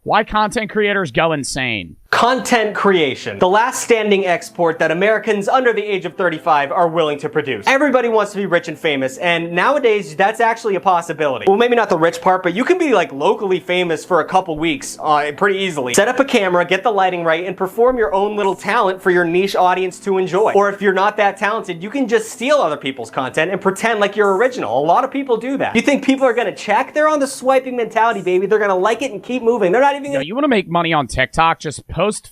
Why content creators go insane? Content creation. The last standing export that Americans under the age of 35 are willing to produce. Everybody wants to be rich and famous, and nowadays that's actually a possibility. Well, maybe not the rich part, but you can be like locally famous for a couple weeks pretty easily. Set up a camera, get the lighting right, and perform your own little talent for your niche audience to enjoy. Or if you're not that talented, you can just steal other people's content and pretend like you're original. A lot of people do that. You think people are gonna check? They're on the swiping mentality, baby. They're gonna like it and keep moving. They're not even gonna... You want to make money on TikTok? Just post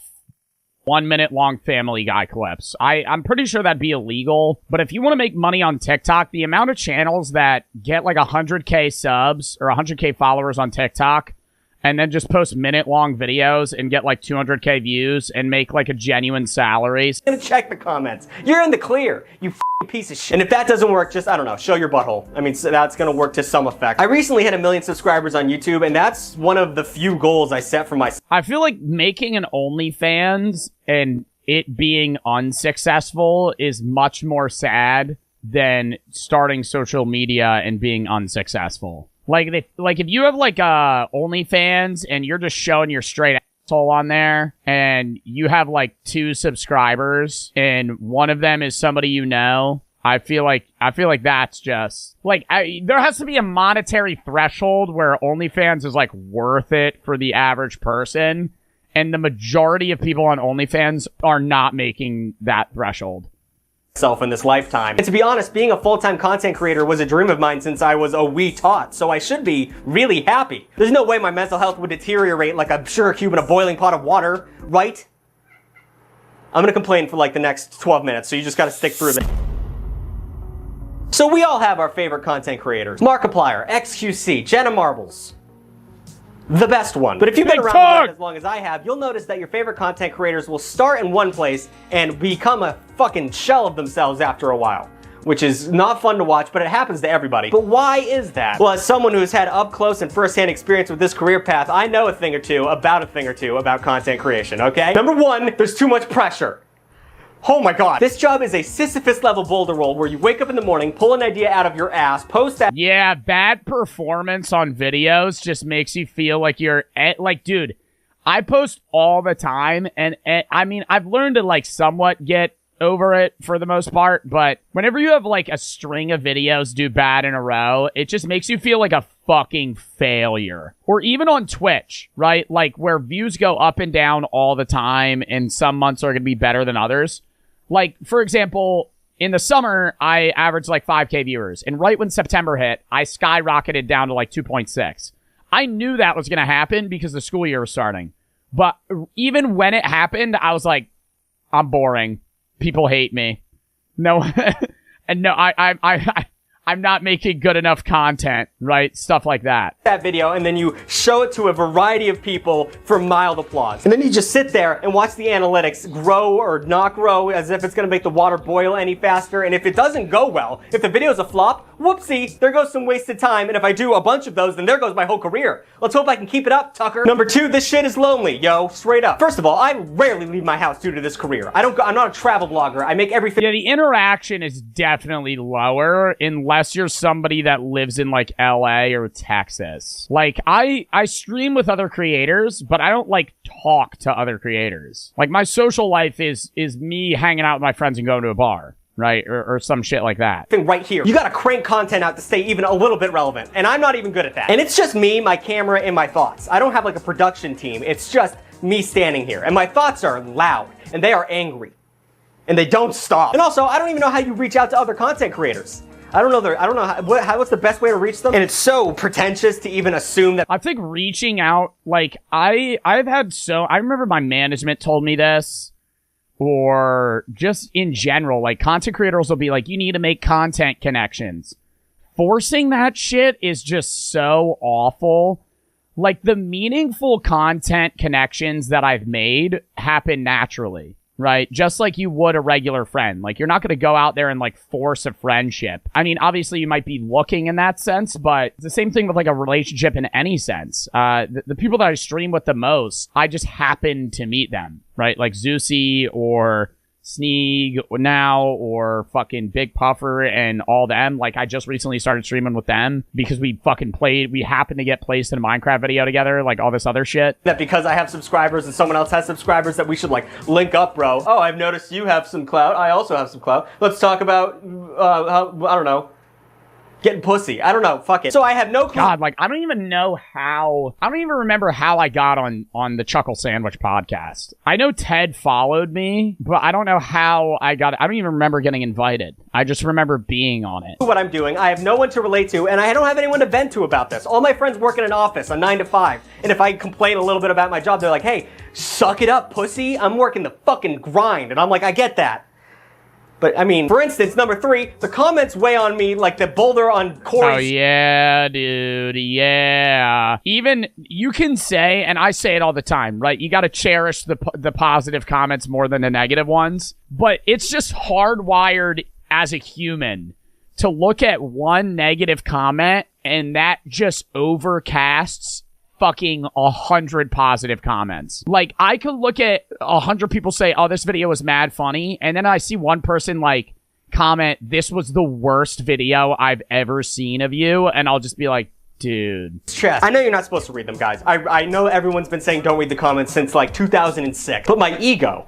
1 minute long Family Guy clips. I'm pretty sure that'd be illegal, but if you want to make money on TikTok, the amount of channels that get like 100K subs or 100K followers on TikTok and then just post minute long videos and get like 200K views and make like a genuine salary. Gonna check the comments. You're in the clear, you piece of shit. And if that doesn't work, just, I don't know, show your butthole. I mean, so that's gonna work to some effect. I recently hit 1 million subscribers on YouTube, and that's one of the few goals I set for myself. I feel like making an OnlyFans and it being unsuccessful is much more sad than starting social media and being unsuccessful. Like if you have like OnlyFans and you're just showing your straight asshole on there and you have like 2 subscribers and one of them is somebody you know, I feel like that's just like there has to be a monetary threshold where OnlyFans is like worth it for the average person, and the majority of people on OnlyFans are not making that threshold In this lifetime. And to be honest, being a full-time content creator was a dream of mine since I was a wee tot, so I should be really happy. There's no way my mental health would deteriorate like a sugar cube in a boiling pot of water, right? I'm gonna complain for like the next 12 minutes, so you just gotta stick through this. So we all have our favorite content creators. Markiplier, XQC, Jenna Marbles. The best one. But if you've been around the block as long as I have, you'll notice that your favorite content creators will start in one place and become a fucking shell of themselves after a while, which is not fun to watch, but it happens to everybody. But why is that? Well, as someone who's had up close and first-hand experience with this career path, I know a thing or two about content creation, okay? Number 1, there's too much pressure. Oh my god. This job is a Sisyphus-level boulder roll where you wake up in the morning, pull an idea out of your ass, post that— Yeah, bad performance on videos just makes you feel like you're— like, dude, I post all the time, and I mean, I've learned to, like, somewhat get over it for the most part, but whenever you have, like, a string of videos do bad in a row, it just makes you feel like a fucking failure. Or even on Twitch, right? Like, where views go up and down all the time, and some months are gonna be better than others. Like, for example, in the summer, I averaged like 5K viewers. And right when September hit, I skyrocketed down to like 2.6. I knew that was going to happen because the school year was starting. But even when it happened, I was like, I'm boring. People hate me. No, and no, I'm not making good enough content, right? Stuff like that. That video, and then you show it to a variety of people for mild applause. And then you just sit there and watch the analytics grow or not grow as if it's gonna make the water boil any faster. And if it doesn't go well, if the video's a flop, whoopsie, there goes some wasted time. And if I do a bunch of those, then there goes my whole career. Let's hope I can keep it up, Tucker. Number 2, this shit is lonely, yo, straight up. First of all, I rarely leave my house due to this career. I'm not a travel blogger. I make everything— Yeah, the interaction is definitely lower unless you're somebody that lives in like LA or Texas. Like I stream with other creators, but I don't like talk to other creators. Like my social life is me hanging out with my friends and going to a bar, right? Or some shit like that. Right here. You gotta crank content out to stay even a little bit relevant. And I'm not even good at that. And it's just me, my camera, and my thoughts. I don't have like a production team. It's just me standing here. And my thoughts are loud and they are angry. And they don't stop. And also, I don't even know how you reach out to other content creators. I don't know what's the best way to reach them. And it's so pretentious to even assume that— I think reaching out, like, I remember my management told me this, or just in general, like, content creators will be like, you need to make content connections. Forcing that shit is just so awful. Like, the meaningful content connections that I've made happen naturally. Right? Just like you would a regular friend. Like, you're not going to go out there and, like, force a friendship. I mean, obviously, you might be looking in that sense, but it's the same thing with, like, a relationship in any sense. The people that I stream with the most, I just happen to meet them, right? Like Zeusy or Sneeg now or fucking Big Puffer and all them. Like, I just recently started streaming with them because we happened to get placed in a Minecraft video together, like all this other shit. That because I have subscribers and someone else has subscribers that we should like link up, bro. Oh, I've noticed you have some clout. I also have some clout. Let's talk about, how, I don't know, getting pussy. I don't know. Fuck it. So I have no clue. God, like, I don't even remember how I got on the Chuckle Sandwich podcast. I know Ted followed me, but I don't know how I got it. I don't even remember getting invited. I just remember being on it. What I'm doing. I have no one to relate to, and I don't have anyone to vent to about this. All my friends work in an office, a 9 to 5. And if I complain a little bit about my job, they're like, hey, suck it up, pussy. I'm working the fucking grind. And I'm like, I get that. But, I mean, for instance, number 3, the comments weigh on me like the boulder on Corey's... Oh, yeah, dude, yeah. Even, you can say, and I say it all the time, right? You gotta cherish the positive comments more than the negative ones. But it's just hardwired as a human to look at one negative comment, and that just overcasts fucking 100 positive comments. Like, I could look at 100 people say, oh, this video was mad funny, and then I see one person like comment, this was the worst video I've ever seen of you, and I'll just be like, dude. Chest. I know you're not supposed to read them, guys. I know everyone's been saying don't read the comments since like 2006, but my ego,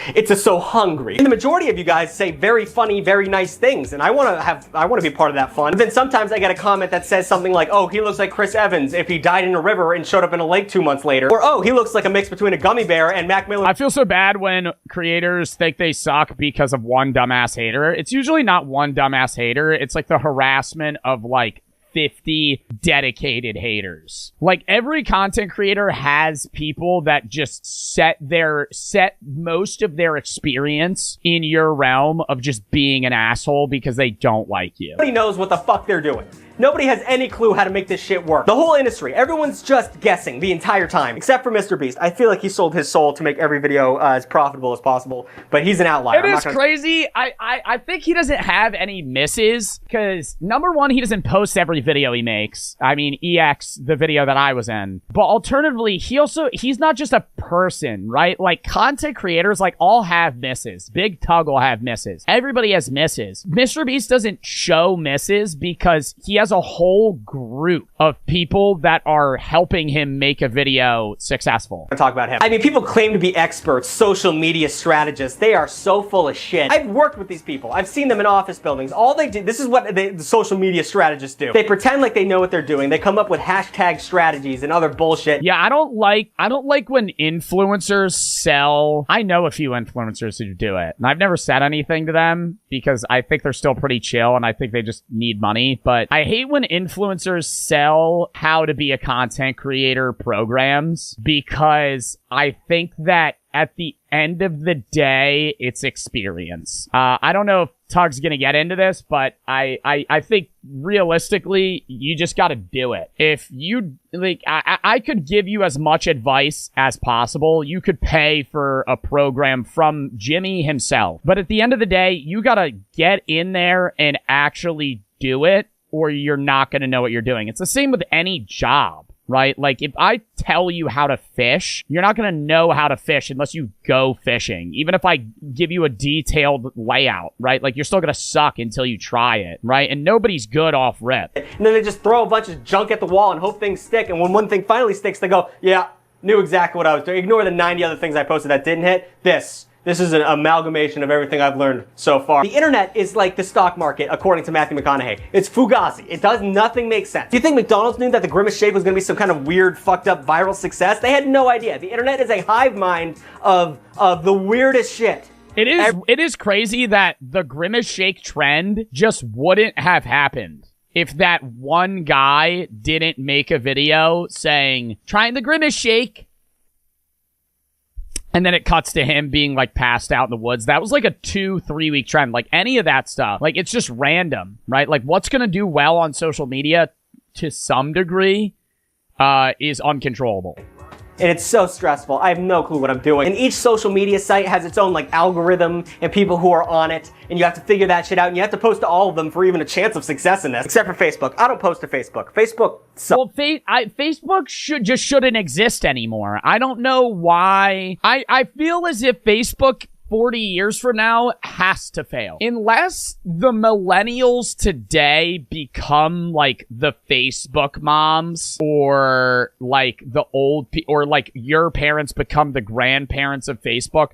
it's so hungry. And the majority of you guys say very funny, very nice things, and I want to be part of that fun. But then sometimes I get a comment that says something like, oh, he looks like Chris Evans if he died in a river and showed up in a lake 2 months later. Or, oh, he looks like a mix between a gummy bear and Mac Miller. I feel so bad when creators think they suck because of one dumbass hater. It's usually not one dumbass hater. It's like the harassment of like 50 dedicated haters. Like, every content creator has people that just set most of their experience in your realm of just being an asshole because they don't like you. Nobody knows what the fuck they're doing. Nobody has any clue how to make this shit work. The whole industry, everyone's just guessing the entire time, except for MrBeast. I feel like he sold his soul to make every video as profitable as possible, but he's an outlier. It is crazy. I think he doesn't have any misses, because number one, he doesn't post every video he makes. I mean, EX, the video that I was in. But alternatively, he's not just a person, right? Like, content creators, like, all have misses. Big Tug will have misses. Everybody has misses. MrBeast doesn't show misses because he has a whole group of people that are helping him make a video successful. I talk about him. I mean, people claim to be experts, social media strategists. They are so full of shit. I've worked with these people. I've seen them in office buildings. All they do, this is what the social media strategists do. They pretend like they know what they're doing. They come up with hashtag strategies and other bullshit. Yeah, I don't like when influencers sell. I know a few influencers who do it, and I've never said anything to them because I think they're still pretty chill and I think they just need money. But I hate when influencers sell how to be a content creator programs, because I think that at the end of the day, it's experience. I don't know if Tug's gonna get into this, but I think realistically, you just gotta do it. If you, like, I could give you as much advice as possible. You could pay for a program from Jimmy himself. But at the end of the day, you gotta get in there and actually do it, or you're not gonna know what you're doing. It's the same with any job, right? Like, if I tell you how to fish, you're not going to know how to fish unless you go fishing. Even if I give you a detailed layout, right? Like, you're still going to suck until you try it, right? And nobody's good off rip. And then they just throw a bunch of junk at the wall and hope things stick. And when one thing finally sticks, they go, yeah, knew exactly what I was doing. Ignore the 90 other things I posted that didn't hit. This is an amalgamation of everything I've learned so far. The internet is like the stock market, according to Matthew McConaughey. It's Fugazi. It does nothing make sense. Do you think McDonald's knew that the Grimace Shake was going to be some kind of weird, fucked up viral success? They had no idea. The internet is a hive mind of the weirdest shit. It is crazy that the Grimace Shake trend just wouldn't have happened if that one guy didn't make a video saying, trying the Grimace Shake. And then it cuts to him being, like, passed out in the woods. That was, like, a 2-3 week trend. Like, any of that stuff. Like, it's just random, right? Like, what's going to do well on social media to some degree is uncontrollable. And it's so stressful. I have no clue what I'm doing. And each social media site has its own, like, algorithm and people who are on it. And you have to figure that shit out. And you have to post to all of them for even a chance of success in this. Except for Facebook. I don't post to Facebook. Facebook sucks. Well, Facebook shouldn't exist anymore. I don't know why. I feel as if Facebook 40 years from now has to fail. Unless the millennials today become like the Facebook moms, or like the or like your parents become the grandparents of Facebook.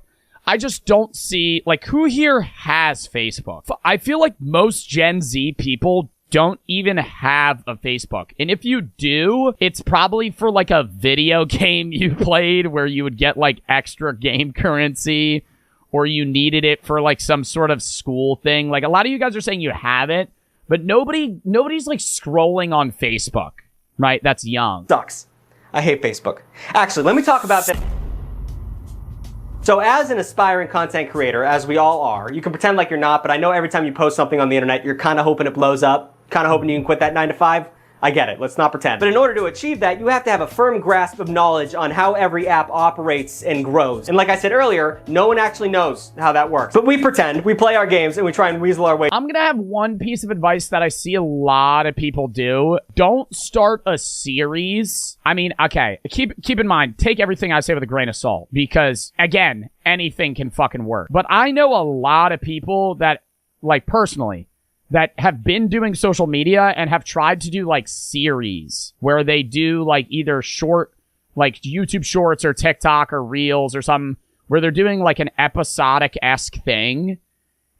I just don't see, like, who here has Facebook? I feel like most Gen Z people don't even have a Facebook. And if you do, it's probably for like a video game you played where you would get like extra game currency, or you needed it for like some sort of school thing. Like, a lot of you guys are saying you have it, but nobody's like scrolling on Facebook, right? That's young. Sucks. I hate Facebook. Actually, let me talk about that. So as an aspiring content creator, as we all are, you can pretend like you're not, but I know every time you post something on the internet, you're kind of hoping it blows up, kind of hoping you can quit that 9 to 5. I get it, let's not pretend. But in order to achieve that, you have to have a firm grasp of knowledge on how every app operates and grows. And like I said earlier, no one actually knows how that works. But we pretend, we play our games, and we try and weasel our way. I'm gonna have one piece of advice that I see a lot of people do. Don't start a series. I mean, okay, keep in mind, take everything I say with a grain of salt, because, again, anything can fucking work. But I know a lot of people that, like, personally, that have been doing social media and have tried to do like series where they do like either short, like YouTube shorts or TikTok or Reels or something, where they're doing like an episodic-esque thing,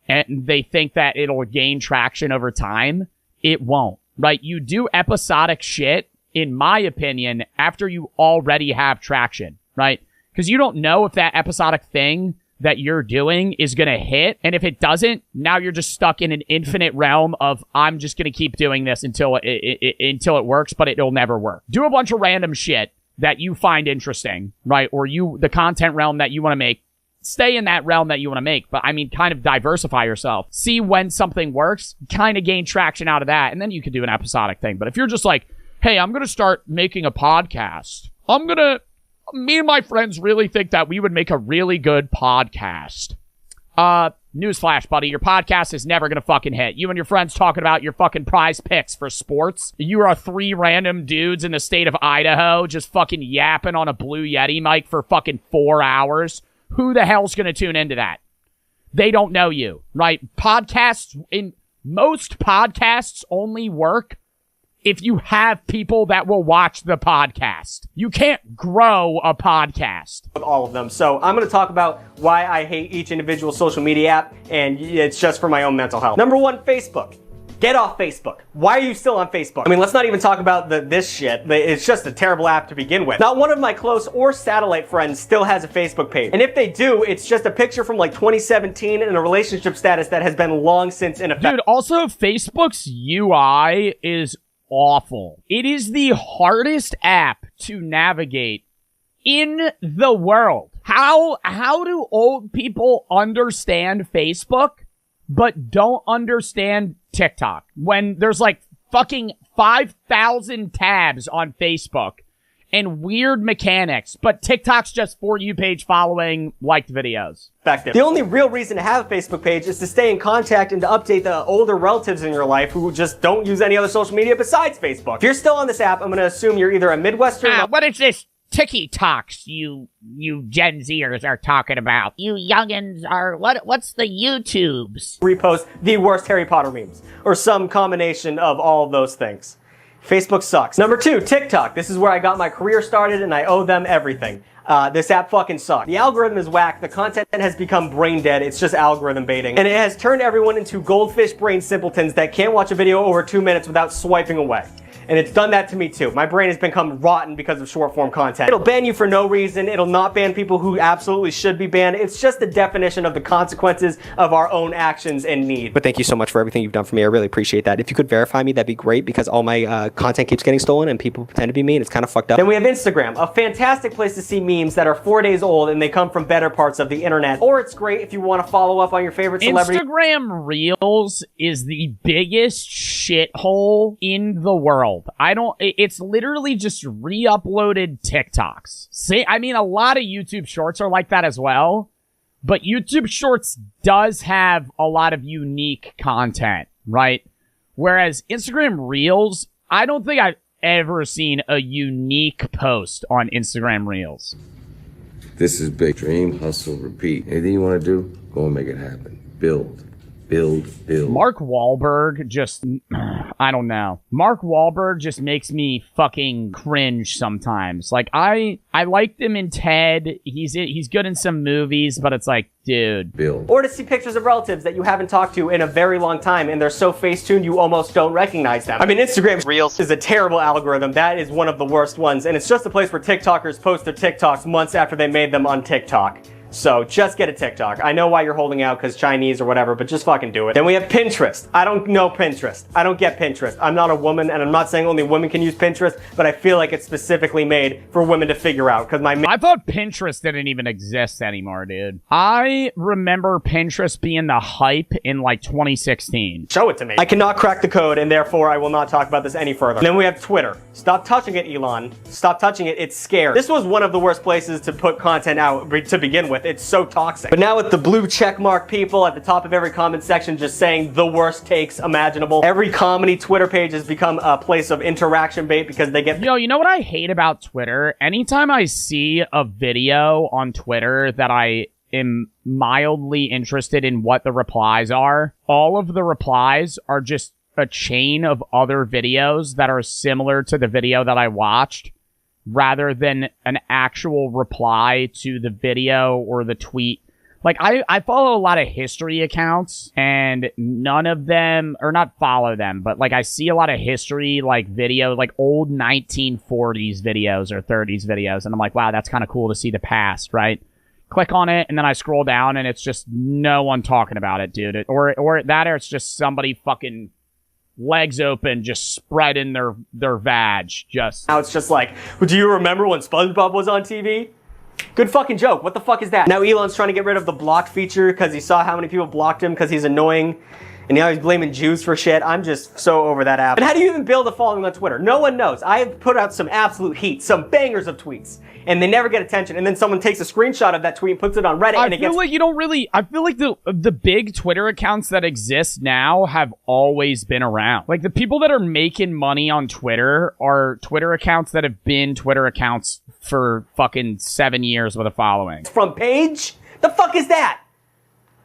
and they think that it'll gain traction over time. It won't, right? You do episodic shit, in my opinion, after you already have traction, right? Because you don't know if that episodic thing that you're doing is going to hit. And if it doesn't, now you're just stuck in an infinite realm of, I'm just going to keep doing this until it works, but it'll never work. Do a bunch of random shit that you find interesting, right? Or the content realm that you want to make, stay in that realm that you want to make. But I mean, kind of diversify yourself. See when something works, kind of gain traction out of that. And then you can do an episodic thing. But if you're just like, hey, I'm going to start making a podcast. Me and my friends really think that we would make a really good podcast. Newsflash, buddy. Your podcast is never gonna fucking hit. You and your friends talking about your fucking prize picks for sports. You are 3 random dudes in the state of Idaho just fucking yapping on a Blue Yeti mic for fucking 4 hours. Who the hell's gonna tune into that? They don't know you, right? Most podcasts only work if you have people that will watch the podcast. You can't grow a podcast. With all of them. So I'm going to talk about why I hate each individual social media app, and it's just for my own mental health. Number 1, Facebook. Get off Facebook. Why are you still on Facebook? I mean, let's not even talk about this shit. It's just a terrible app to begin with. Not one of my close or satellite friends still has a Facebook page. And if they do, it's just a picture from like 2017 and a relationship status that has been long since in effect. Dude, also Facebook's UI is awful. It is the hardest app to navigate in the world. How do old people understand Facebook but don't understand TikTok when there's like fucking 5,000 tabs on Facebook and weird mechanics, but TikTok's just For You page following liked videos? The only real reason to have a Facebook page is to stay in contact and to update the older relatives in your life who just don't use any other social media besides Facebook. If you're still on this app, I'm going to assume you're either a Midwestern... what is this TikToks you Gen Zers are talking about? You youngins are... What's the YouTubes? Repost the worst Harry Potter memes, or some combination of all of those things. Facebook sucks. Number 2, TikTok. This is where I got my career started, and I owe them everything. This app fucking sucks. The algorithm is whack. The content has become brain dead. It's just algorithm baiting. And it has turned everyone into goldfish brain simpletons that can't watch a video over 2 minutes without swiping away. And it's done that to me too. My brain has become rotten because of short form content. It'll ban you for no reason. It'll not ban people who absolutely should be banned. It's just the definition of the consequences of our own actions and need. But thank you so much for everything you've done for me. I really appreciate that. If you could verify me, that'd be great, because all my content keeps getting stolen and people pretend to be me, and it's kind of fucked up. Then we have Instagram, a fantastic place to see memes that are 4 days old and they come from better parts of the internet. Or it's great if you want to follow up on your favorite celebrity. Instagram Reels is the biggest shithole in the world. It's literally just re-uploaded TikToks. See, I mean, a lot of YouTube Shorts are like that as well, but YouTube Shorts does have a lot of unique content, right? Whereas Instagram Reels, I don't think I've ever seen a unique post on Instagram Reels. This is big. Dream, hustle, repeat. Anything you want to do, go and make it happen. Build. Mark Wahlberg just, I don't know. Mark Wahlberg just makes me fucking cringe sometimes. Like, I liked him in Ted. He's good in some movies, but it's like, dude. Build. Or to see pictures of relatives that you haven't talked to in a very long time and they're so face-tuned you almost don't recognize them. I mean, Instagram Reels is a terrible algorithm. That is one of the worst ones, and it's just a place where TikTokers post their TikToks months after they made them on TikTok. So just get a TikTok. I know why you're holding out because Chinese or whatever, but just fucking do it. Then we have Pinterest. I don't know Pinterest. I don't get Pinterest. I'm not a woman, and I'm not saying only women can use Pinterest, but I feel like it's specifically made for women to figure out because I thought Pinterest didn't even exist anymore, dude. I remember Pinterest being the hype in like 2016. Show it to me. I cannot crack the code, and therefore I will not talk about this any further. Then we have Twitter. Stop touching it, Elon. Stop touching it. It's scared. This was one of the worst places to put content out to begin with. It's so toxic. But now with the blue checkmark people at the top of every comment section just saying the worst takes imaginable, every comedy Twitter page has become a place of interaction bait because they get... Yo, you know what I hate about Twitter? Anytime I see a video on Twitter that I am mildly interested in what the replies are, all of the replies are just a chain of other videos that are similar to the video that I watched, rather than an actual reply to the video or the tweet. Like, I follow a lot of history accounts, and none of them, or not follow them, but like I see a lot of history, like video, like old 1940s videos or 30s videos, and I'm like, wow, that's kind of cool to see the past, right? Click on it, and then I scroll down, and it's just no one talking about it, dude. Or it's just somebody fucking legs open, just spreading their vag. Just now it's just like, well, do you remember when SpongeBob was on TV? Good fucking joke. What the fuck is that? Now Elon's trying to get rid of the block feature because he saw how many people blocked him because he's annoying. And now he's blaming Jews for shit. I'm just so over that app. And how do you even build a following on Twitter? No one knows. I have put out some absolute heat, some bangers of tweets, and they never get attention. And then someone takes a screenshot of that tweet and puts it on Reddit, and it gets... I feel like the big Twitter accounts that exist now have always been around. Like, the people that are making money on Twitter are Twitter accounts that have been Twitter accounts for fucking 7 years with a following. Front page? The fuck is that?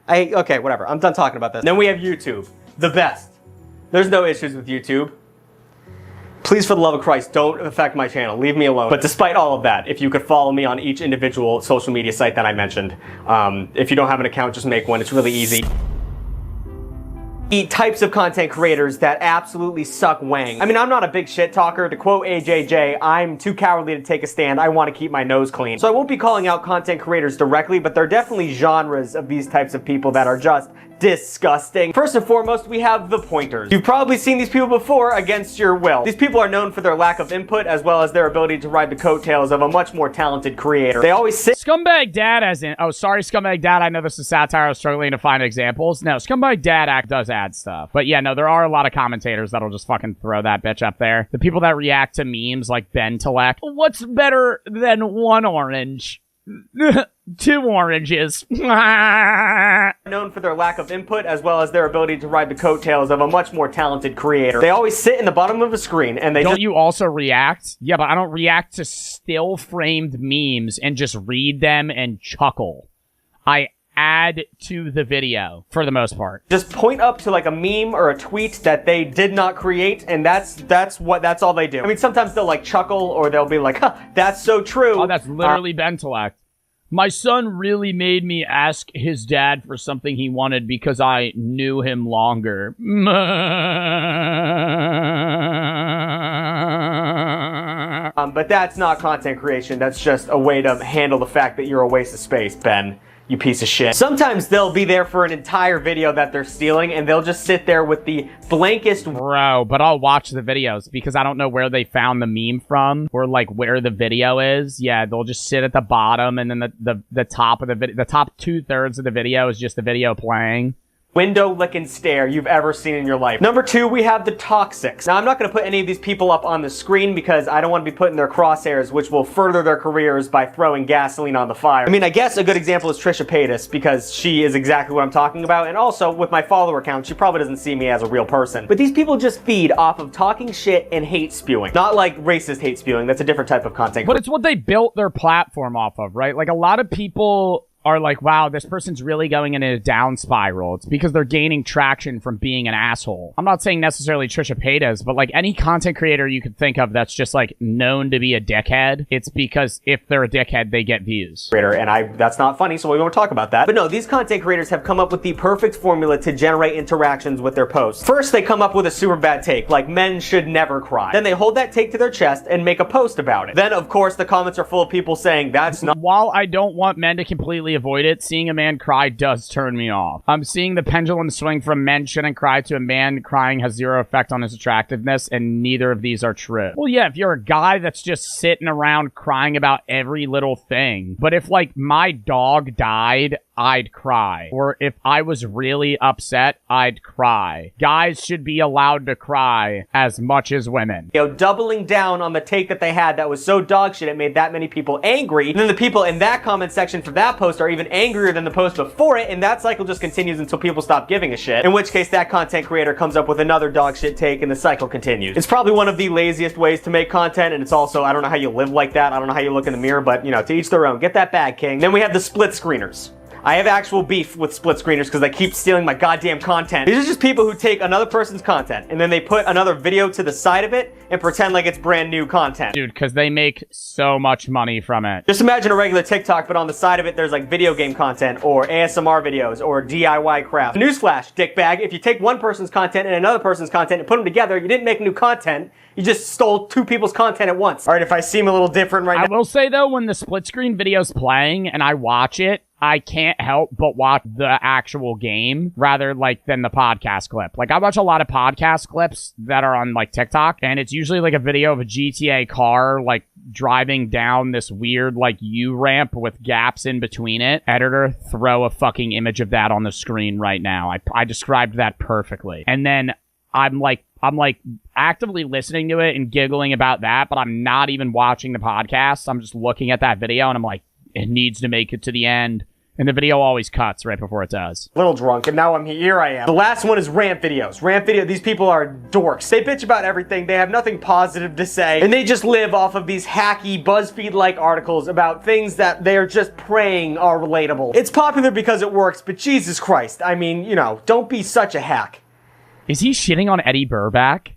Okay, whatever. I'm done talking about this. Then we have YouTube. The best. There's no issues with YouTube. Please, for the love of Christ, don't affect my channel. Leave me alone. But despite all of that, if you could follow me on each individual social media site that I mentioned. If you don't have an account, just make one. It's really easy. Types of content creators that absolutely suck wang. I mean, I'm not a big shit talker. To quote AJJ, I'm too cowardly to take a stand. I want to keep my nose clean. So I won't be calling out content creators directly, but there are definitely genres of these types of people that are just disgusting. First and foremost, we have the pointers. You've probably seen these people before against your will. These people are known for their lack of input as well as their ability to ride the coattails of a much more talented creator. They always sit— Scumbag Dad as in— oh, sorry, Scumbag Dad, I know this is satire. I was struggling to find examples. No, Scumbag Dad does add stuff. But yeah, no, there are a lot of commentators that'll just fucking throw that bitch up there. The people that react to memes like Ben Telek. What's better than one orange? 2 oranges. Known for their lack of input as well as their ability to ride the coattails of a much more talented creator. They always sit in the bottom of a screen and they— Don't you also react? Yeah, but I don't react to still framed memes and just read them and chuckle. I add to the video for the most part. Just point up to like a meme or a tweet that they did not create, and that's all they do. I mean, sometimes they'll like chuckle or they'll be like, huh, that's so true. Oh, that's literally Ben Telek. My son really made me ask his dad for something he wanted because I knew him longer. But that's not content creation. That's just a way to handle the fact that you're a waste of space, Ben. You piece of shit. Sometimes they'll be there for an entire video that they're stealing, and they'll just sit there with the blankest— Bro, but I'll watch the videos because I don't know where they found the meme from or like where the video is. Yeah, they'll just sit at the bottom, and then the top of the video, the top 2/3 of the video is just the video playing. window licking stare you've ever seen in your life. Number 2, we have the toxics. Now, I'm not going to put any of these people up on the screen because I don't want to be put in their crosshairs, which will further their careers by throwing gasoline on the fire. I mean, I guess a good example is Trisha Paytas because she is exactly what I'm talking about, and also with my follower count, she probably doesn't see me as a real person. But these people just feed off of talking shit and hate spewing. Not like racist hate spewing, that's a different type of content. But it's what they built their platform off of, right? Like, a lot of people are like, wow, this person's really going in a down spiral. It's because they're gaining traction from being an asshole. I'm not saying necessarily Trisha Paytas, but like any content creator you could think of that's just like known to be a dickhead, it's because if they're a dickhead, they get views. And that's not funny, so we won't talk about that. But no, these content creators have come up with the perfect formula to generate interactions with their posts. First, they come up with a super bad take, like men should never cry. Then they hold that take to their chest and make a post about it. Then, of course, the comments are full of people saying, that's not— While I don't want men to completely avoid it, seeing a man cry does turn me off. I'm seeing the pendulum swing from men shouldn't cry to a man crying has zero effect on his attractiveness, and neither of these are true. Well, yeah, if you're a guy that's just sitting around crying about every little thing, but if, like, my dog died, I'd cry. Or if I was really upset, I'd cry. Guys should be allowed to cry as much as women. You know, doubling down on the take that they had that was so dog shit it made that many people angry. And then the people in that comment section for that post are even angrier than the post before it, and that cycle just continues until people stop giving a shit. In which case, that content creator comes up with another dog shit take, and the cycle continues. It's probably one of the laziest ways to make content, and it's also, I don't know how you live like that. I don't know how you look in the mirror, but, you know, to each their own. Get that bag, king. Then we have the split screeners. I have actual beef with split screeners because they keep stealing my goddamn content. These are just people who take another person's content and then they put another video to the side of it and pretend like it's brand new content. Dude, because they make so much money from it. Just imagine a regular TikTok, but on the side of it, there's like video game content or ASMR videos or DIY craft. Newsflash, dickbag, if you take one person's content and another person's content and put them together, you didn't make new content. You just stole two people's content at once. All right, if I seem a little different right now. I will say, though, when the split screen video's playing and I watch it, I can't help but watch the actual game rather like than the podcast clip. Like I watch a lot of podcast clips that are on like TikTok, and it's usually like a video of a GTA car like driving down this weird like U-ramp with gaps in between it. Editor, throw a fucking image of that on the screen right now. I described that perfectly. And then I'm like actively listening to it and giggling about that, but I'm not even watching the podcast. I'm just looking at that video and I'm like, it needs to make it to the end. And the video always cuts right before it does. A little drunk, and now here I am. The last one is rant videos. Rant video, these people are dorks. They bitch about everything, they have nothing positive to say, and they just live off of these hacky, BuzzFeed-like articles about things that they're just praying are relatable. It's popular because it works, but Jesus Christ, I mean, you know, don't be such a hack. Is he shitting on Eddie Burback?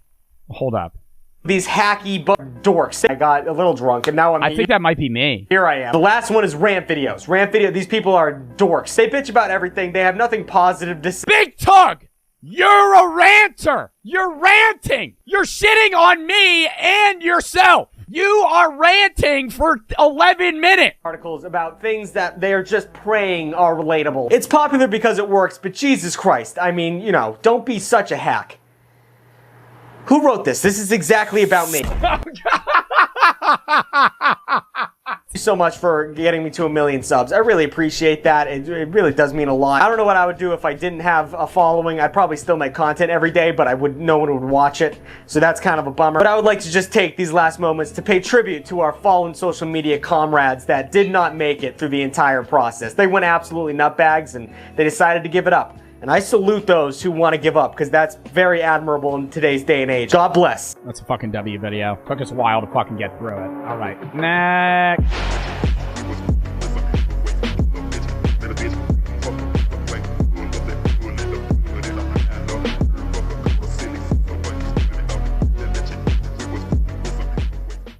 Hold up. These hacky dorks. I got a little drunk, and now I think that might be me. Here I am. The last one is rant videos. Rant video, these people are dorks. They bitch about everything. They have nothing positive to say. Big Tug! You're a ranter! You're ranting! You're shitting on me and yourself! You are ranting for 11 minutes! Articles about things that they're just praying are relatable. It's popular because it works, but Jesus Christ, I mean, you know, don't be such a hack. Who wrote this? This is exactly about me. Thank you so much for getting me to 1 million subs. I really appreciate that. It really does mean a lot. I don't know what I would do if I didn't have a following. I'd probably still make content every day, but no one would watch it. So that's kind of a bummer. But I would like to just take these last moments to pay tribute to our fallen social media comrades that did not make it through the entire process. They went absolutely nutbags and they decided to give it up. And I salute those who want to give up, because that's very admirable in today's day and age. God bless. That's a fucking W video. Took us a while to fucking get through it. All right. Next.